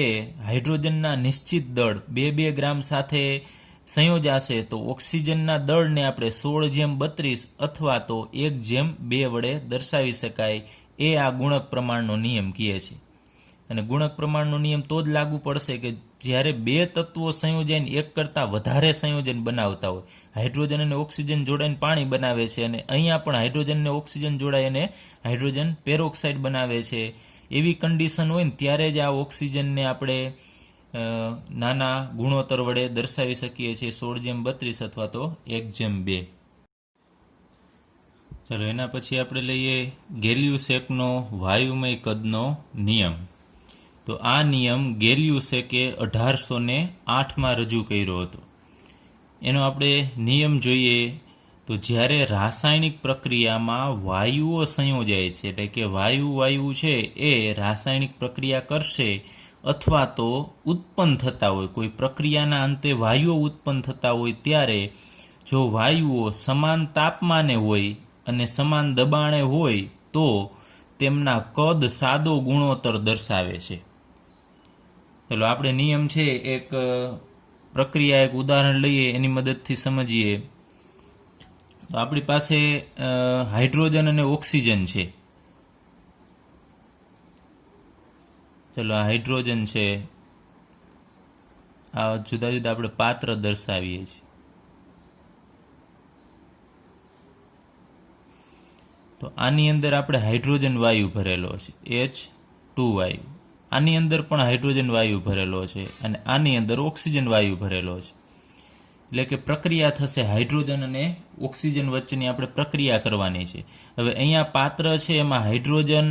એ હાઇડ્રોજનના નિશ્ચિત દળ 2 ગ્રામ સાથે સંયોજાશે તો ઓક્સિજનના દળને આપણે 16/32 અથવા તો 1/2 વડે દર્શાવી શકાય. એ આ ગુણક પ્રમાણનો નિયમ કહે છે. અને ગુણક પ્રમાણનો નિયમ તો જ લાગુ પડશે કે જ્યારે બે તત્વો સંયોજાઈને એક કરતાં વધારે સંયોજન બનાવતા હોય. હાઇડ્રોજન અને ઓક્સિજન જોડાઈને પાણી બનાવે છે, અને અહીંયા પણ હાઇડ્રોજન અને ઓક્સિજન જોડાય અને હાઇડ્રોજન પેરોક્સાઇડ બનાવે છે. એવી કન્ડિશન હોય ને ત્યારે જ આ ઓક્સિજનને આપણે નાના ગુણોત્તર વડે દર્શાવી શકીએ છીએ, 16/32 અથવા તો 1/2. ચલો, એના પછી આપણે લઈએ ગેલિયુસેકનો વાયુમય કદનો નિયમ. તો આ નિયમ ગેલિયુસે કે 1808માં રજૂ કર્યો હતો. એનો આપણે નિયમ જોઈએ તો જ્યારે રાસાયણિક પ્રક્રિયામાં વાયુઓ સંયોજાય છે, એટલે કે વાયુ છે એ રાસાયણિક પ્રક્રિયા કરશે અથવા તો ઉત્પન્ન થતા હોય, કોઈ પ્રક્રિયાના અંતે વાયુઓ ઉત્પન્ન થતા હોય ત્યારે જો વાયુઓ સમાન તાપમાને હોય અને સમાન દબાણે હોય તો તેમના કદ સાદો ગુણોત્તર દર્શાવે છે. ચલો આપણે નિયમ છે એક પ્રક્રિયા, એક ઉદાહરણ લઈએ, એની મદદથી સમજીએ. તો આપણી પાસે હાઇડ્રોજન અને ઓક્સિજન છે. ચલો આ હાઇડ્રોજન છે, આ જુદા જુદા આપણે પાત્ર દર્શાવીએ છીએ. તો આની અંદર આપણે હાઇડ્રોજન વાયુ ભરેલો છે, H2 વાયુ. આની અંદર પણ હાઇડ્રોજન વાયુ ભરેલો છે અને આની અંદર ઓક્સિજન વાયુ ભરેલો છે. એટલે કે પ્રક્રિયા થશે, હાઇડ્રોજન અને ઓક્સિજન વચ્ચેની આપણે પ્રક્રિયા કરવાની છે. હવે અહીંયા પાત્ર છે એમાં હાઇડ્રોજન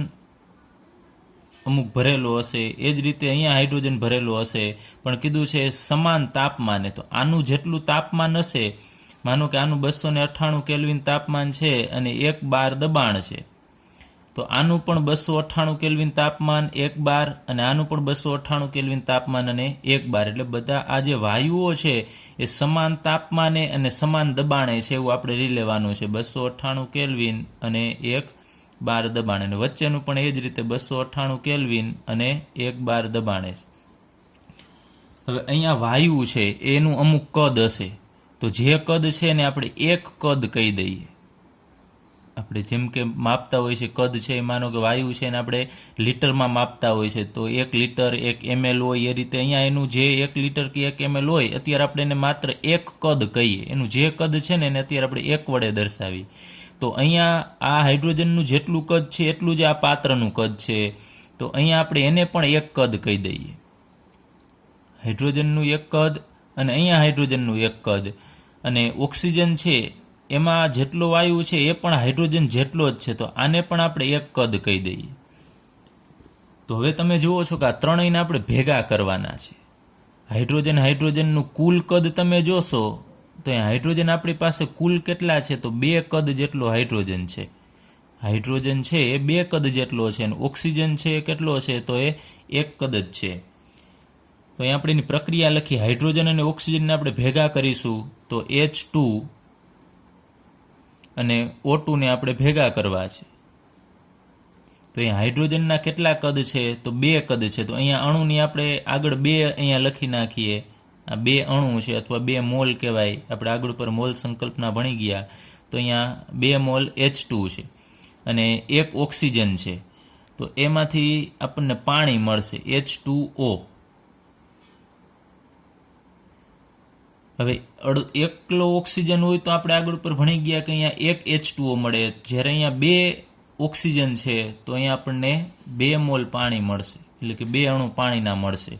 અમુક ભરેલો હશે, એ જ રીતે અહીંયા હાઇડ્રોજન ભરેલો હશે, પણ કીધું છે સમાન તાપમાને. તો આનું જેટલું તાપમાન હશે, માનો કે આનું 298 કેલ્વિન તાપમાન છે અને 1 બાર દબાણ છે, તો આનું પણ 298 કેલ્વિન તાપમાન 1 બાર અને આનું પણ 298 કેલ્વિન તાપમાન અને 1 બાર. એટલે બધા આ જે વાયુઓ છે એ સમાન તાપમાને અને સમાન દબાણે છે એવું આપણે લઈ લેવાનું છે. 298 કેલ્વિન અને 1 બાર દબાણ, અને વચ્ચેનું પણ એ જ રીતે 298 કેલ્વિન અને 1 બાર દબાણે છે. હવે અહીંયા વાયુ છે એનું અમુક કદ હશે, તો જે કદ છે ને આપણે એક કદ કહી દઈએ. આપણે જેમ કે માપતા હોય છે કદ છે, માનો કે વાયુ છે એને આપણે લીટરમાં માપતા હોય છે, તો 1 લીટર 1 ml હોય, એ રીતે અહીંયા એનું જે 1 લીટર કે 1 ml હોય, અત્યારે આપણે એને માત્ર એક કદ કહીએ. એનું જે કદ છે ને એને અત્યારે આપણે એક વડે દર્શાવીએ. તો અહીંયા આ હાઇડ્રોજનનું જેટલું કદ છે એટલું જ આ પાત્રનું કદ છે, તો અહીંયા આપણે એને પણ એક કદ કહી દઈએ. હાઇડ્રોજનનું એક કદ અને અહીંયા હાઇડ્રોજનનું એક કદ. અને ઓક્સિજન છે એમાં જેટલો વાયુ છે એ પણ હાઇડ્રોજન જેટલો જ છે, તો આને પણ આપણે એક કદ કહી દઈએ. તો હવે તમે જુઓ છો કે આ ત્રણેયને આપણે ભેગા કરવાના છે. હાઇડ્રોજનનું કુલ કદ તમે જોશો તો અહીંયા હાઇડ્રોજન આપણી પાસે કુલ કેટલા છે, તો 2 કદ જેટલો હાઇડ્રોજન છે. હાઇડ્રોજન છે એ 2 કદ જેટલો છે અને ઓક્સિજન છે એ કેટલો છે, તો એ 1 કદ જ છે. તો અહીં આપણે એની પ્રક્રિયા લખી, હાઇડ્રોજન અને ઓક્સિજનને આપણે ભેગા કરીશું તો H2 અને O2 ને આપણે ભેગા કરવા છે. તો અહીંયા હાઇડ્રોજનના કેટલા કદ છે, તો 2 કદ છે. તો અહીંયા અણુની આપણે આગળ 2 અહીંયા લખી નાખીએ. આ 2 અણુ છે અથવા 2 મોલ કહેવાય, આપણે આગળ ઉપર મોલ સંકલ્પના ભણી ગયા. તો અહીંયા 2 મોલ H2 છે અને 1 ઓક્સિજન છે, તો એમાંથી આપણને પાણી મળશે H2O. હવે એકલો ઓક્સિજન હોય તો આપણે આગળ ઉપર ભણી ગયા કે અહીંયા 1 H2O મળે, જ્યારે અહીંયા 2 ઓક્સિજન છે તો અહીંયા આપણને 2 મોલ પાણી મળશે, એટલે કે 2 અણુ પાણીના મળશે.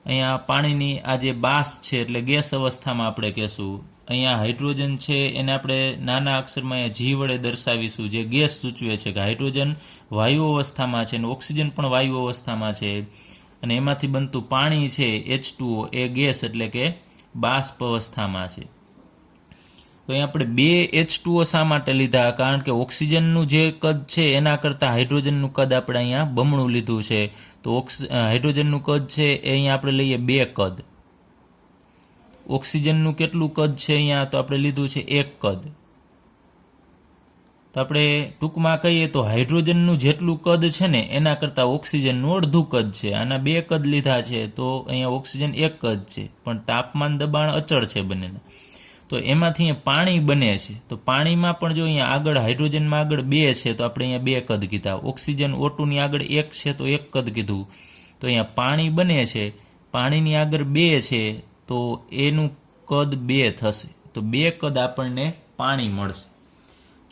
અહીંયા પાણીની આ જે બાષ્પ છે એટલે ગેસ અવસ્થામાં આપણે કહેશું. અહીંયા હાઇડ્રોજન છે એને આપણે નાના અક્ષરમાં અહીંયા G વડે દર્શાવીશું, જે ગેસ સૂચવે છે કે હાઇડ્રોજન વાયુ અવસ્થામાં છે અને ઓક્સિજન પણ વાયુ અવસ્થામાં છે, અને એમાંથી બનતું પાણી છે H2O એ ગેસ એટલે કે બાષ્પ અવસ્થામાં છે. તો અહીં આપણે 2 H2O શા માટે લીધા? કારણ કે ઓક્સિજનનું જે કદ છે એના કરતાં હાઇડ્રોજનનું કદ આપણે અહીંયા બમણું લીધું છે. તો હાઇડ્રોજનનું કદ છે એ અહીંયા આપણે લઈએ 2 કદ. ઓક્સિજનનું કેટલું કદ છે અહીંયા? તો આપણે લીધું છે 1 કદ. તો આપણે ટૂંકમાં કહીએ તો હાઇડ્રોજનનું જેટલું કદ છે ને એના કરતાં ઓક્સિજનનું અડધું કદ છે. આના 2 કદ લીધા છે તો અહીંયા ઓક્સિજન 1 કદ છે, પણ તાપમાન દબાણ અચળ છે બંનેના. તો એમાંથી અહીંયા પાણી બને છે, તો પાણીમાં પણ જો અહીંયા આગળ હાઇડ્રોજનમાં આગળ 2 છે તો આપણે અહીંયા 2 કદ કીધા. ઓક્સિજન O2ની આગળ 1 છે તો 1 કદ કીધું. તો અહીંયા પાણી બને છે, પાણીની આગળ 2 છે તો એનું કદ 2 થશે. તો 2 કદ આપણને પાણી મળશે.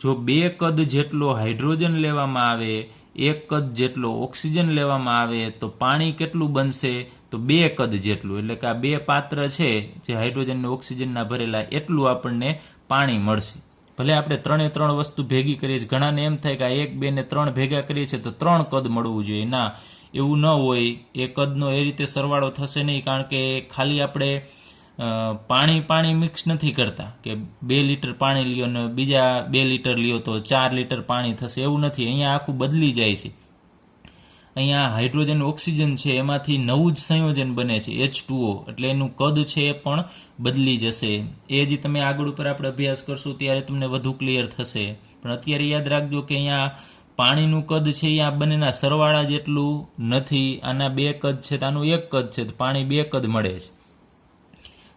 જો 2 કદ જેટલો હાઇડ્રોજન લેવામાં આવે, 1 કદ જેટલો ઓક્સિજન લેવામાં આવે તો પાણી કેટલું બનશે? તો 2 કદ જેટલું. એટલે કે આ 2 પાત્ર છે જે હાઇડ્રોજન અને ઓક્સિજનના ભરેલા, એટલું આપણને પાણી મળશે. ભલે આપણે 3 વસ્તુ ભેગી કરીએ છીએ, ઘણાને એમ થાય કે આ 1, 2 ને 3 ભેગા કરીએ છીએ તો 3 કદ મળવું જોઈએ. ના, એવું ન હોય, એ કદનો એ રીતે સરવાળો થશે નહીં, કારણ કે ખાલી આપણે પાણી મિક્સ નથી કરતા કે 2 લીટર પાણી લ્યો ને બીજા 2 લીટર લ્યો તો 4 લીટર પાણી થશે, એવું નથી. અહીંયા આખું બદલી જાય છે. અહીંયા હાઇડ્રોજન ઓક્સિજન છે એમાંથી નવું જ સંયોજન બને છે H2O, એટલે એનું કદ છે એ પણ બદલી જશે. એ જે તમે આગળ ઉપર આપણે અભ્યાસ કરશું ત્યારે તમને વધુ ક્લિયર થશે. પણ અત્યારે યાદ રાખજો કે અહીંયા પાણીનું કદ છે એ આ બંનેના સરવાળા જેટલું નથી. આના 2 કદ છે તો આનું 1 કદ છે, તો પાણી 2 કદ મળે છે.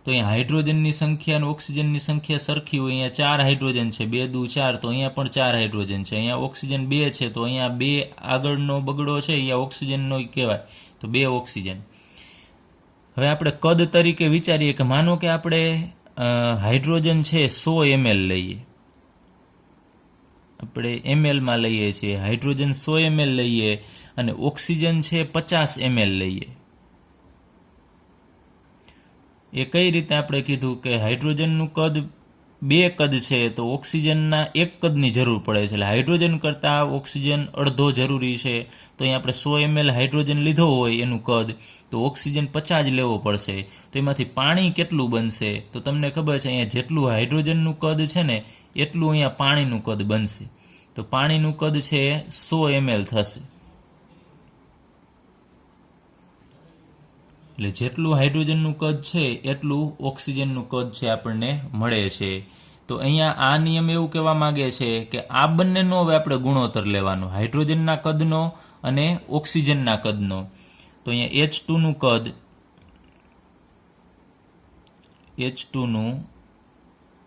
તો અહીંયા હાઇડ્રોજનની સંખ્યા અને ઓક્સિજનની સંખ્યા સરખી હોય. અહીંયા 4 હાઇડ્રોજન છે, 2 દુ 4, તો અહીંયા પણ 4 હાઇડ્રોજન છે. અહીંયા ઓક્સિજન 2 છે, તો અહીંયા 2 આગળનો બગડો છે અહીંયા ઓક્સિજનનો કહેવાય, તો 2 ઓક્સિજન. હવે આપણે કદ તરીકે વિચારીએ કે માનો કે આપણે હાઇડ્રોજન છે 100 ml લઈએ, આપણે mlમાં લઈએ છીએ, હાઇડ્રોજન 100 ml લઈએ અને ઓક્સિજન છે 50 ml લઈએ. એ કઈ રીતે આપણે કીધું કે હાઇડ્રોજનનું કદ 2 કદ છે, તો ઓક્સિજનના 1 કદની જરૂર પડે છે. એટલે હાઇડ્રોજન કરતાં ઓક્સિજન અડધો જરૂરી છે. તો અહીં આપણે 100 ml હાઇડ્રોજન લીધો હોય એનું કદ, તો ઓક્સિજન 50 લેવો પડશે. તો એમાંથી પાણી કેટલું બનશે? તો તમને ખબર છે અહીંયા જેટલું હાઇડ્રોજનનું કદ છે ને એટલું અહીંયા પાણીનું કદ બનશે. તો પાણીનું કદ છે 100 ml થશે. એટલે જેટલું હાઇડ્રોજનનું કદ છે એટલું ઓક્સિજનનું કદ છે આપણને મળે છે. તો અહીંયા આ નિયમ એવું કહેવા માંગે છે કે આ બંનેનો હવે આપણે ગુણોત્તર લેવાનો, હાઇડ્રોજનના કદનો અને ઓક્સિજનના કદનો. તો અહીંયા H2નું કદ, H2નું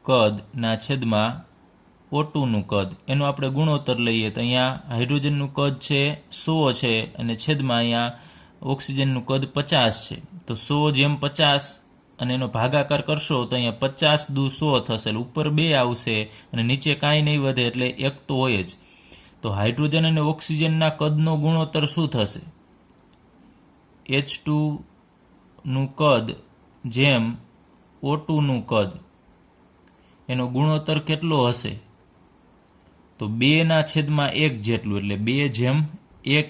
કદ ના છેદમાં O2નું કદ, એનો આપણે ગુણોત્તર લઈએ. તો અહીંયા હાઇડ્રોજનનું કદ છે 100 છે અને છેદમાં અહીંયા ઓક્સિજનનું કદ 50 છે. તો 100/50 અને એનો ભાગાકાર કરશો તો અહીંયા 50 દુ 100 થશે, ઉપર 2 આવશે અને નીચે કાંઈ નહીં વધે, એટલે 1 તો હોય જ. તો હાઇડ્રોજન અને ઓક્સિજનના કદનો ગુણોત્તર શું થશે? H2નું કદ જેમ O2નું કદ, એનો ગુણોત્તર કેટલો હશે? તો 2/1 જેટલું, એટલે 2/1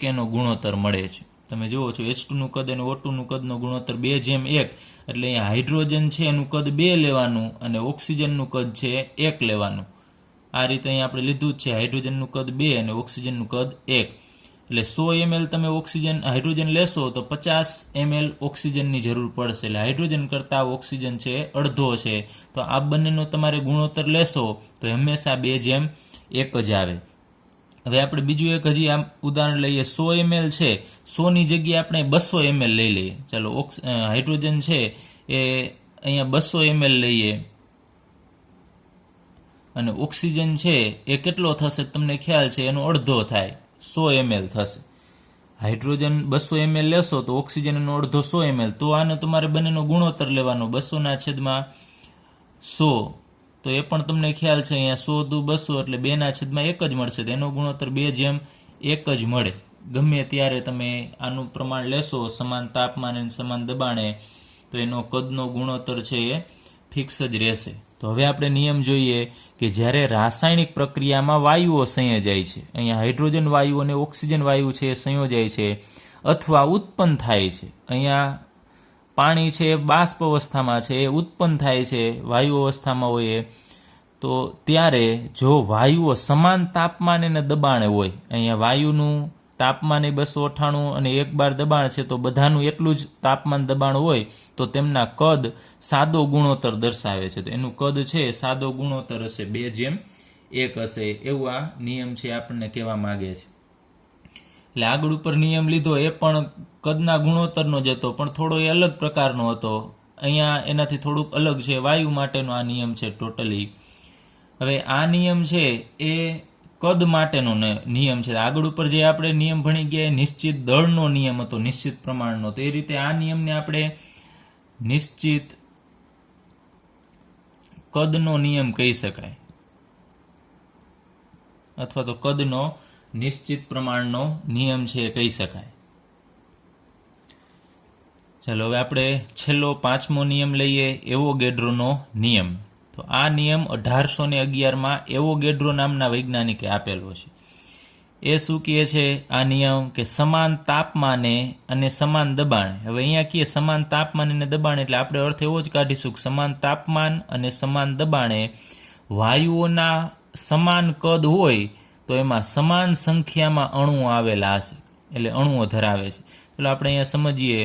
એનો ગુણોત્તર મળે છે. તમે જુઓ છો H2નું કદ અને O2નું કદનો ગુણોત્તર 2/1, એટલે અહીંયા હાઇડ્રોજન છે એનું કદ 2 લેવાનું અને ઓક્સિજનનું કદ છે 1 લેવાનું. આ રીતે અહીંયા આપણે લીધું જ છે, હાઇડ્રોજનનું કદ 2 અને ઓક્સિજનનું કદ 1. એટલે 100 ml તમે હાઇડ્રોજન લેશો તો 50 ml ઓક્સિજનની જરૂર પડશે. એટલે હાઇડ્રોજન કરતાં ઓક્સિજન છે અડધો છે. તો આ બંનેનો તમારે ગુણોત્તર લેશો તો હંમેશા 2/1 જ આવે. હવે આપણે બીજું એક હજી આમ ઉદાહરણ લઈએ. 100 ml છે, 100ની જગ્યાએ આપણે 200 ml લઈ લઈએ. ચાલો, હાઇડ્રોજન છે એ અહીંયા 200 ml લઈએ અને ઓક્સિજન છે એ કેટલો થશે તમને ખ્યાલ છે, એનો અડધો થાય, 100 ml થશે. હાઇડ્રોજન 200 ml લેશો તો ઓક્સિજનનો અડધો 100 ml. તો આને તમારે બંનેનો ગુણોત્તર લેવાનો, 200/100. તો એ પણ તમને ખ્યાલ છે અહીંયા 100 દુ 200 એટલે 2/1 જ મળશે. તો એનો ગુણોત્તર 2/1 જ મળે. ગમે ત્યારે તમે આનું પ્રમાણ લેશો સમાન તાપમાને અને સમાન દબાણે, તો એનો કદનો ગુણોત્તર છે એ ફિક્સ જ રહેશે. તો હવે આપણે નિયમ જોઈએ કે જ્યારે રાસાયણિક પ્રક્રિયામાં વાયુઓ સંયોજાય છે, અહીંયા હાઇડ્રોજન વાયુ અને ઓક્સિજન વાયુ છે એ સંયોજાય છે અથવા ઉત્પન્ન થાય છે. અહીંયા પાણી છે એ બાષ્પ અવસ્થામાં છે, એ ઉત્પન્ન થાય છે વાયુ અવસ્થામાં હોય, તો ત્યારે જો વાયુઓ સમાન તાપમાન અને દબાણે હોય, અહીંયા વાયુનું તાપમાન 298 અને 1 બાર દબાણ છે, તો બધાનું એટલું જ તાપમાન દબાણ હોય, તો તેમના કદ સાદો ગુણોત્તર દર્શાવે છે. તો એનું કદ છે સાદો ગુણોત્તર હશે, 2/1 હશે. એવું આ નિયમ છે આપણને કહેવા માંગે છે. એટલે આગળ ઉપર નિયમ લીધો એ પણ કદના ગુણોત્તરનો જ હતો, પણ થોડો એ અલગ પ્રકારનો હતો. અહીંયા એનાથી થોડુંક અલગ છે, વાયુ માટેનો આ નિયમ છે ટોટલી. હવે આ નિયમ છે એ કદ માટેનો નિયમ છે. આગળ ઉપર જે આપણે નિયમ ભણી ગયા એ નિશ્ચિત દળનો નિયમ હતો, નિશ્ચિત પ્રમાણનો. તો એ રીતે આ નિયમને આપણે નિશ્ચિત કદનો નિયમ કહી શકાય, અથવા તો કદનો નિશ્ચિત પ્રમાણનો નિયમ છે એ કહી શકાય. ચાલો, હવે આપણે છેલ્લો 5મો નિયમ લઈએ, એવોગેડ્રોનો નિયમ. તો આ નિયમ 1811માં એવોગેડ્રો નામના વૈજ્ઞાનિકે આપેલો છે. એ શું કહે છે આ નિયમ કે સમાન તાપમાને અને સમાન દબાણે. હવે અહીંયા કહીએ સમાન તાપમાન અને દબાણ એટલે આપણે અર્થ એવો જ કાઢીશું કે સમાન તાપમાન અને સમાન દબાણે વાયુઓના સમાન કદ હોય તો એમાં સમાન સંખ્યામાં અણુઓ આવેલા હશે, એટલે અણુઓ ધરાવે છે. એટલે આપણે અહીંયા સમજીએ,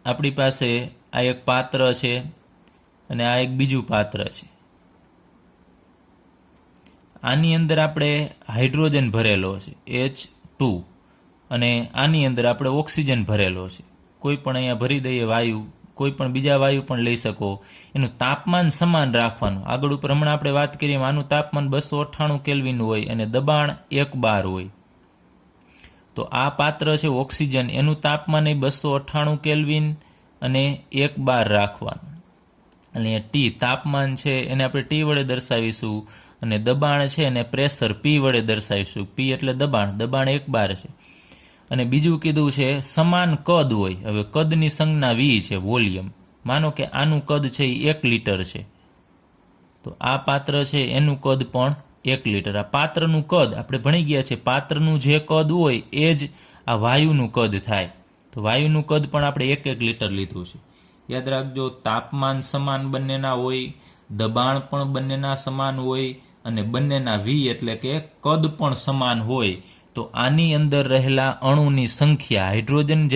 આપણી પાસે આ એક પાત્ર છે અને આ એક બીજું પાત્ર છે. આની અંદર આપણે હાઇડ્રોજન ભરેલો છે H2 અને આની અંદર આપણે ઓક્સિજન ભરેલો છે. કોઈ પણ અહીંયા ભરી દઈએ વાયુ, કોઈ પણ બીજા વાયુ પણ લઈ શકો. એનું તાપમાન સમાન રાખવાનું. આગળ ઉપર હમણાં આપણે વાત કરીએ આનું તાપમાન 298 કેલ્વિન હોય અને દબાણ 1 બાર હોય. તો આ પાત્ર છે ઓક્સિજન, એનું તાપમાન 298 કેલ્વિન અને 1 બાર રાખવાનું. અને ટી તાપમાન છે એને આપણે ટી વડે દર્શાવીશું અને દબાણ છે એને પ્રેશર પી વડે દર્શાવીશું. પી એટલે દબાણ, દબાણ 1 બાર છે. અને બીજું કીધું છે સમાન કદ હોય. હવે કદની સંજ્ઞા વી છે, વોલ્યુમ. માનો કે આનું કદ છે એ 1 લીટર છે, તો આ પાત્ર છે એનું કદ પણ 1 લીટર. આ પાત્રનું કદ આપણે ભણી ગયા છે, પાત્રનું જે કદ હોય એ જ આ વાયુનું કદ થાય. તો વાયુનું કદ પણ આપણે 1 લીટર લીધું છે. યાદ રાખજો, તાપમાન સમાન બંનેના હોય, દબાણ પણ બંનેના સમાન હોય અને બંનેના વી એટલે કે કદ પણ સમાન હોય. તો આની અંદર રહેલા અણુની સંખ્યા, હાઇડ્રોજન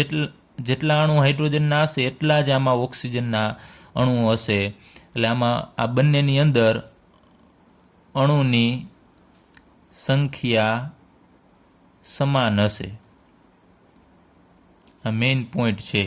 જેટલા અણુ હાઇડ્રોજનના હશે એટલા જ આમાં ઓક્સિજનના અણુઓ હશે. એટલે આમાં આ બંનેની અંદર અણુની સંખ્યા સમાન હશે. આ મેઇન પોઈન્ટ છે.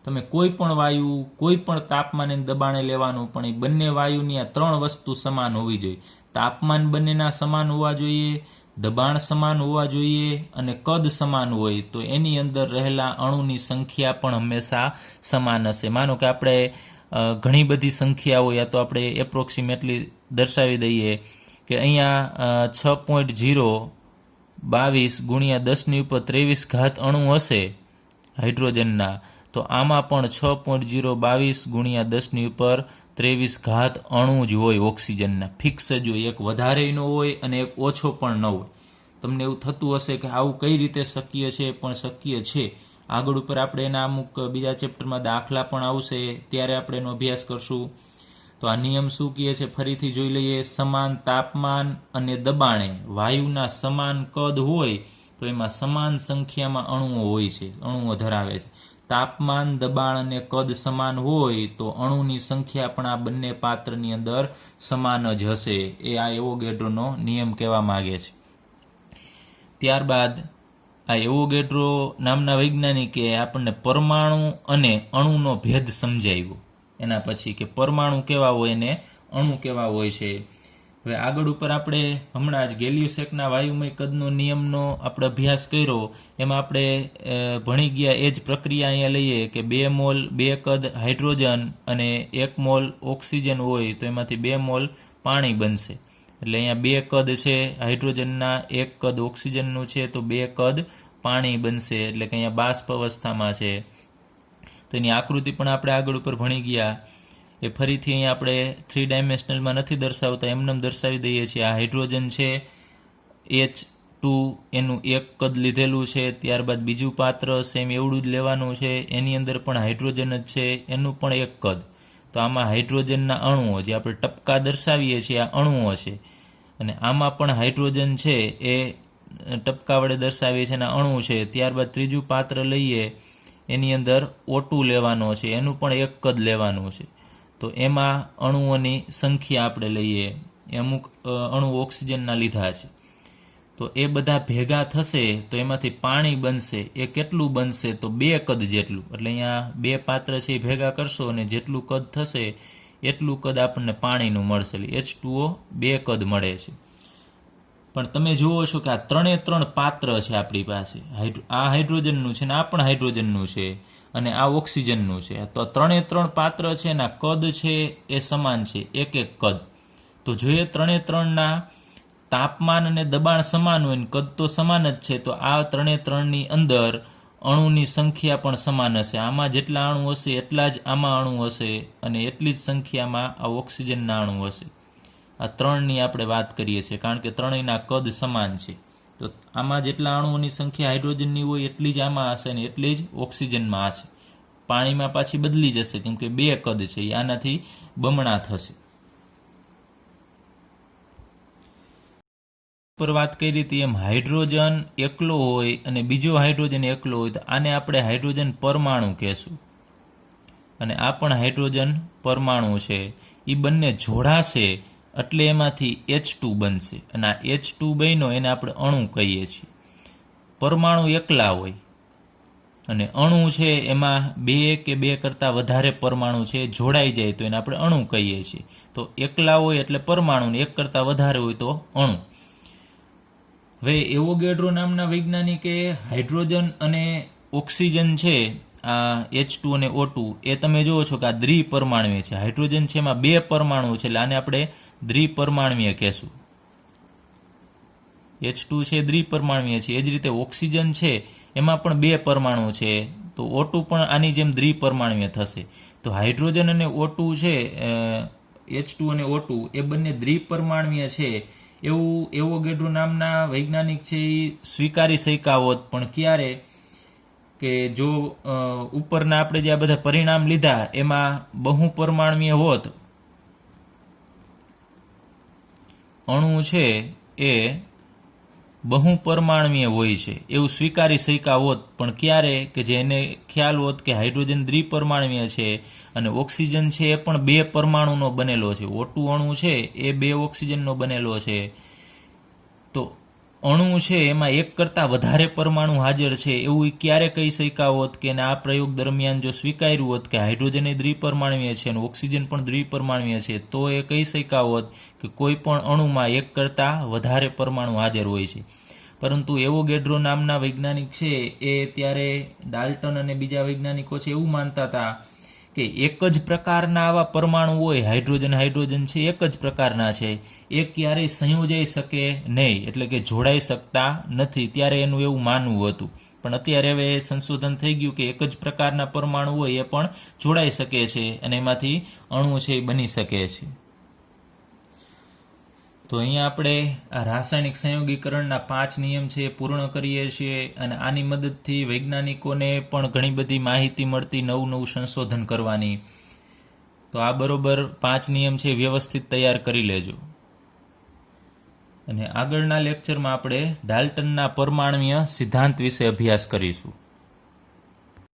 તમે કોઈ પણ વાયુ કોઈ પણ તાપમાને દબાણે લેવાનું, પણ એ બંને વાયુની આ 3 વસ્તુ સમાન હોવી જોઈએ. તાપમાન બંનેના સમાન હોવા જોઈએ, દબાણ સમાન હોવા જોઈએ અને કદ સમાન હોય તો એની અંદર રહેલા અણુની સંખ્યા પણ હંમેશા સમાન હશે. માનો કે આપણે ઘણી બધી સંખ્યાઓ યા તો આપણે એપ્રોક્સિમેટલી દર્શાવી દઈએ કે અહીંયા 6.022 ગુણ્યા 10⁻23 ઘાત અણુ હશે હાઇડ્રોજનના, તો આમાં પણ 6.022 ગુણ્યા 10⁻23 ઘાત અણુ જ હોય ઓક્સિજનના, ફિક્સ જ હોય. એક વધારે ન હોય અને એક ઓછો પણ ન હોય. તમને એવું થતું હશે કે આવું કઈ રીતે શક્ય છે, પણ શક્ય છે. આગળ ઉપર આપણે એના અમુક બીજા ચેપ્ટરમાં દાખલા પણ આવશે, ત્યારે આપણે એનો અભ્યાસ કરશું. તો આ નિયમ શું કહે છે ફરીથી જોઈ લઈએ. સમાન તાપમાન અને દબાણે વાયુના સમાન કદ હોય તો એમાં સમાન સંખ્યામાં અણુઓ હોય છે, અણુઓ ધરાવે છે. તાપમાન, દબાણ અને કદ સમાન હોય તો અણુની સંખ્યા પણ આ બંને પાત્રની અંદર સમાન જ હશે. એ આ એવોગેડ્રોનો નિયમ કહેવા માંગે છે. ત્યારબાદ આ એવોગેડ્રો નામના વૈજ્ઞાનિકે આપણને પરમાણુ અને અણુનો ભેદ સમજાવ્યો. એના પછી કે પરમાણુ કેવા હોય ને અણુ કેવા હોય છે. હવે આગળ ઉપર આપણે હમણાં જ ગેલિયોસેકના વાયુમય કદનો નિયમનો આપણે અભ્યાસ કર્યો. એમાં આપણે ભણી ગયા એ જ પ્રક્રિયા અહીંયા લઈએ કે 2 મોલ 2 કદ હાઇડ્રોજન અને 1 મોલ ઓક્સિજન હોય તો એમાંથી 2 મોલ પાણી બનશે. એટલે અહીંયા 2 કદ છે હાઇડ્રોજનના, 1 કદ ઓક્સિજનનું છે, તો 2 કદ પાણી બનશે. એટલે કે અહીંયા બાષ્પ અવસ્થામાં છે. તો એની આકૃતિ પણ આપણે આગળ ઉપર ભણી ગયા. એ ફરીથી અહીંયા આપણે 3 ડાયમેન્શનલમાં નથી દર્શાવતા, એમને દર્શાવી દઈએ છીએ. આ હાઇડ્રોજન છે H2, એનું 1 કદ લીધેલું છે. ત્યારબાદ બીજું પાત્ર સેમ એવડું જ લેવાનું છે, એની અંદર પણ હાઇડ્રોજન જ છે, એનું પણ 1 કદ. તો આમાં હાઇડ્રોજનના અણુઓ જે આપણે ટપકા દર્શાવીએ છીએ આ અણુઓ છે, અને આમાં પણ હાઇડ્રોજન છે એ ટપકા વડે દર્શાવીએ છીએ એના અણુ છે. ત્યારબાદ ત્રીજું પાત્ર લઈએ, એની અંદર O2 લેવાનો છે, એનું પણ 1 કદ લેવાનું છે. તો એમાં અણુઓની સંખ્યા આપણે લઈએ, અમુક અણુ ઓક્સિજનના લીધા છે. તો એ બધા ભેગા થશે તો એમાંથી પાણી બનશે. એ કેટલું બનશે તો 2 કદ જેટલું. એટલે અહીંયા 2 પાત્ર છે એ ભેગા કરશો અને જેટલું કદ થશે એટલું કદ આપણને પાણીનું મળશે. H2O 2 કદ મળે છે. પણ તમે જુઓ છો કે આ 3 પાત્ર છે આપણી પાસે. આ હાઇડ્રોજનનું છે ને આ પણ હાઇડ્રોજનનું છે અને આ ઓક્સિજનનું છે. તો 3 પાત્ર છે એના કદ છે એ સમાન છે, 1 કદ. તો જોઈએ 3ના તાપમાન અને દબાણ સમાન હોય ને કદ તો સમાન જ છે, તો આ 3ની અંદર અણુની સંખ્યા પણ સમાન હશે. આમાં જેટલા અણુ હશે એટલા જ આમાં અણુ હશે અને એટલી જ સંખ્યામાં આ ઓક્સિજનના અણુ હશે. આ 3ની આપણે વાત કરીએ છીએ કારણ કે 3ના કદ સમાન છે. તો આમાં જેટલા અણુઓની સંખ્યા હાઇડ્રોજનની હોય એટલી જ આમાં હશે ને એટલી જ ઓક્સિજનમાં હશે. પાણીમાં પાછી બદલી જશે કેમ કે 2 કદ છે એ આનાથી બમણા થશે. પર વાત કરી હતી એમ હાઇડ્રોજન એકલો હોય અને બીજો હાઇડ્રોજન એકલો હોય તો આને આપણે હાઇડ્રોજન પરમાણુ કહેશું. અને આ પણ હાઇડ્રોજન પરમાણુ છે. એ બંને જોડાશે એટલે એમાંથી H2 બનશે અને આ H2 બન્યો એને આપણે અણુ કહીએ છીએ. પરમાણુ એકલા હોય અને અણુ છે એમાં 2 કે 2 કરતાં વધારે પરમાણુ છે જોડાઈ જાય તો એને આપણે અણુ કહીએ છીએ. તો એકલા હોય એટલે પરમાણુ ને 1 કરતાં વધારે હોય તો અણુ. હવે એવોગેડ્રો નામના વૈજ્ઞાનિકે હાઇડ્રોજન અને ઓક્સિજન છે આ H2 અને O2 એ તમે જુઓ છો કે આ દ્વિપરમાણુય છે. હાઇડ્રોજન છે એમાં 2 પરમાણુ છે એટલે આને આપણે દ્વિપરમાણુય કહેશું. H2 છે દ્વિપરમાણુય છે. એ જ રીતે ઓક્સિજન છે એમાં પણ 2 પરમાણુ છે તો O2 પણ આની જેમ દ્વિપરમાણુય થશે. તો હાઇડ્રોજન અને O2 છે H2 અને O2 એ બંને દ્વિપરમાણુય છે એવું એવોગેડ્રો નામના વૈજ્ઞાનિક છે એ સ્વીકારી શક્યા હોત. પણ ક્યારે કે જો ઉપરના આપણે જે આ બધા પરિણામ લીધા એમાં બહુપરમાણુય હોત, અણુ છે એ બહુપરમાણુય હોય છે એવું સ્વીકારી શક્યા હોત. પણ ક્યારે કે જેને ખ્યાલ હોત કે હાઇડ્રોજન દ્વિપરમાણુય છે અને ઓક્સિજન છે એ પણ 2 પરમાણુનો બનેલો છે. O2 અણુ છે એ 2 ઓક્સિજનનો બનેલો છે. તો અણુ છે એમાં 1 કરતાં વધારે પરમાણુ હાજર છે એવું ક્યારે કહી શક્યા હોત કે આ પ્રયોગ દરમિયાન જો સ્વીકાર્યું હોત કે હાઇડ્રોજન એ દ્વિપરમાણુય છે અને ઓક્સિજન પણ દ્વિપરમાણુય છે તો એ કહી શક્યા હોત કે કોઈ પણ અણુમાં 1 કરતાં વધારે પરમાણુ હાજર હોય છે. પરંતુ એવોગેડ્રો નામના વૈજ્ઞાનિક છે એ ત્યારે ડાલ્ટન અને બીજા વૈજ્ઞાનિકો છે એવું માનતા હતા કે એક જ પ્રકારના આવા પરમાણુ હોય, હાઇડ્રોજન છે એક જ પ્રકારના છે, એ ક્યારેય સંયોજાઈ શકે નહીં, એટલે કે જોડાઈ શકતા નથી. ત્યારે એનું એવું માનવું હતું. પણ અત્યારે હવે સંશોધન થઈ ગયું કે એક જ પ્રકારના પરમાણુ હોય એ પણ જોડાઈ શકે છે અને એમાંથી અણુ છે એ બની શકે છે. તો અહીંયા આપણે આ રાસાયણિક સંયોગીકરણના 5 નિયમ છે એ પૂર્ણ કરીએ છીએ અને આની મદદથી વૈજ્ઞાનિકોને પણ ઘણી બધી માહિતી મળતી, નવું સંશોધન કરવાની. તો આ બરોબર 5 નિયમ છે વ્યવસ્થિત તૈયાર કરી લેજો. અને આગળના લેક્ચરમાં આપણે ડાલ્ટનના પરમાણુય સિદ્ધાંત વિશે અભ્યાસ કરીશું.